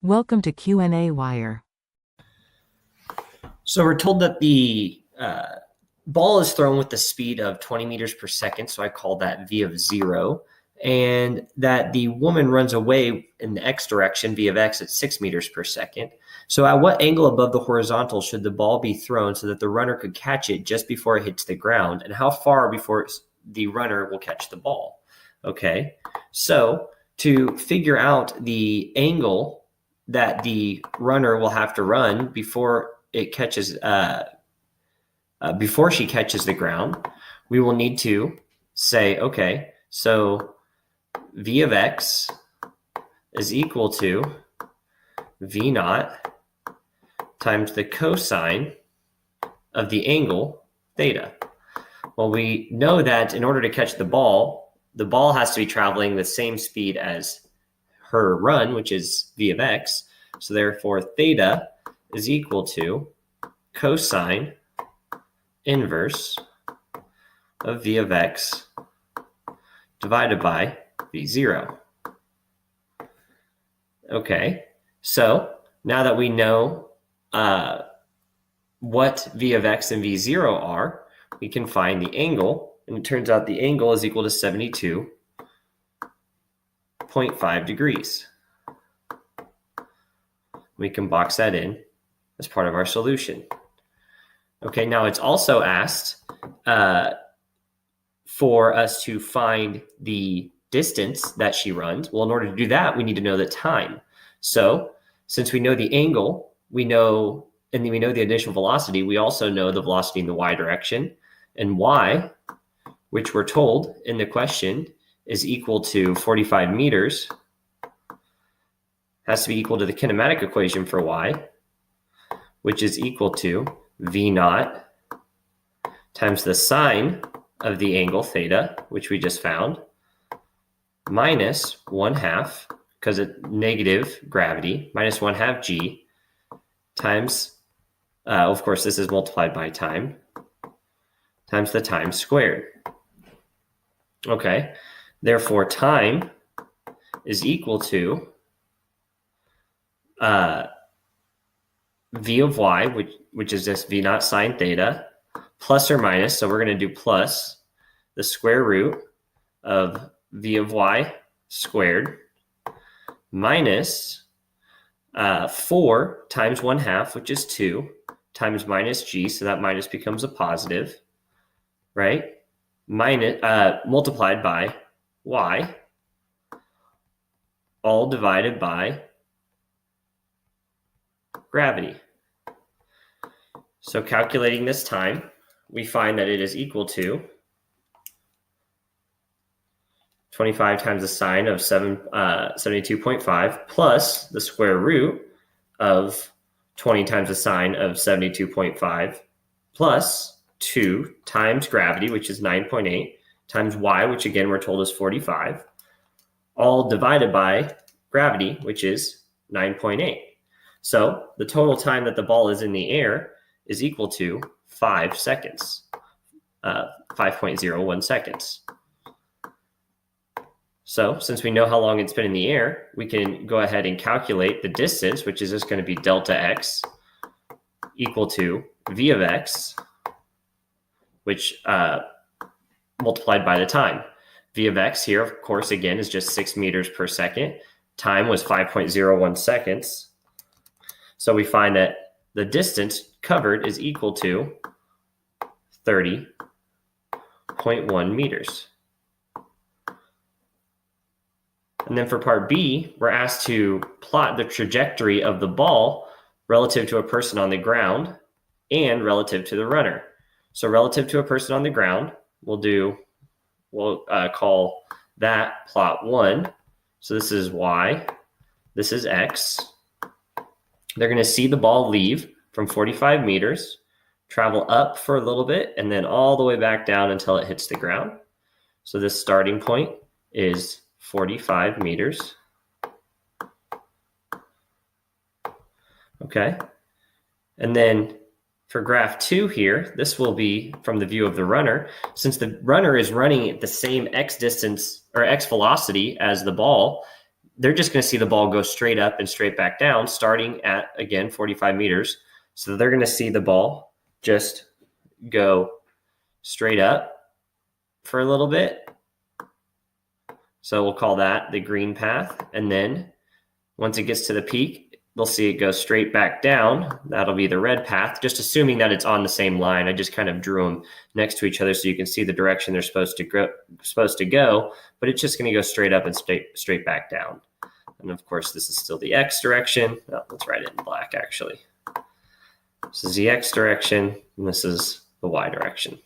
Welcome to qnawire. So we're told that the ball is thrown with the speed of 20 meters per second, so I call that v of 0, and that the woman runs away in the x direction, v of x, at 6 meters per second. So at what angle above the horizontal should the ball be thrown so that the runner could catch it just before it hits the ground, and how far before the runner will catch the ball? Okay, so to figure out the angle that the runner will have to run before it catches, before she catches the ground, we will need to say, okay, so v of x is equal to v naught times the cosine of the angle theta. Well, we know that in order to catch the ball has to be traveling the same speed as her run, which is v of x. So therefore, theta is equal to cosine inverse of v of x divided by v0. Okay, so now that we know what v of x and v0 are, we can find the angle, and it turns out the angle is equal to 72.5 degrees. We can box that in as part of our solution. Okay, now it's also asked for us to find the distance that she runs. Well, in order to do that, we need to know the time. So since we know the angle, we know the initial velocity, we also know the velocity in the y direction, and y, which we're told in the question, is equal to 45 meters, has to be equal to the kinematic equation for y, which is equal to v naught times the sine of the angle theta, which we just found, minus 1/2, because it's negative gravity, minus 1/2 g times, of course, this is multiplied by time, times the time squared. Okay, therefore time is equal to v of y, which is just v naught sine theta, plus or minus, so we're going to do plus the square root of v of y squared, minus 4 times 1/2, which is 2, times minus g, so that minus becomes a positive, right? Minus, multiplied by y, all divided by gravity. So calculating this time, we find that it is equal to 25 times the sine of 72.5 plus the square root of 20 times the sine of 72.5 plus 2 times gravity, which is 9.8, times y, which again we're told is 45, all divided by gravity, which is 9.8. So the total time that the ball is in the air is equal to 5 seconds, 5.01 seconds. So since we know how long it's been in the air, we can go ahead and calculate the distance, which is just going to be delta x equal to v of x, which multiplied by the time. V of x here, of course, again, is just 6 meters per second. Time was 5.01 seconds. So we find that the distance covered is equal to 30.1 meters. And then for part B, we're asked to plot the trajectory of the ball relative to a person on the ground and relative to the runner. So relative to a person on the ground, we'll call that plot 1. So this is y, this is x. They're going to see the ball leave from 45 meters, travel up for a little bit, and then all the way back down until it hits the ground. So this starting point is 45 meters. Okay. And then for graph 2 here, this will be from the view of the runner. Since the runner is running at the same x distance or x velocity as the ball, they're just going to see the ball go straight up and straight back down, starting at, again, 45 meters. So they're going to see the ball just go straight up for a little bit. So we'll call that the green path. And then once it gets to the peak, they'll see it go straight back down. That'll be the red path, just assuming that it's on the same line. I just kind of drew them next to each other so you can see the direction they're supposed to go, but it's just going to go straight up and straight back down. And of course, this is still the X direction. Oh, let's write it in black, actually. This is the X direction, and this is the Y direction.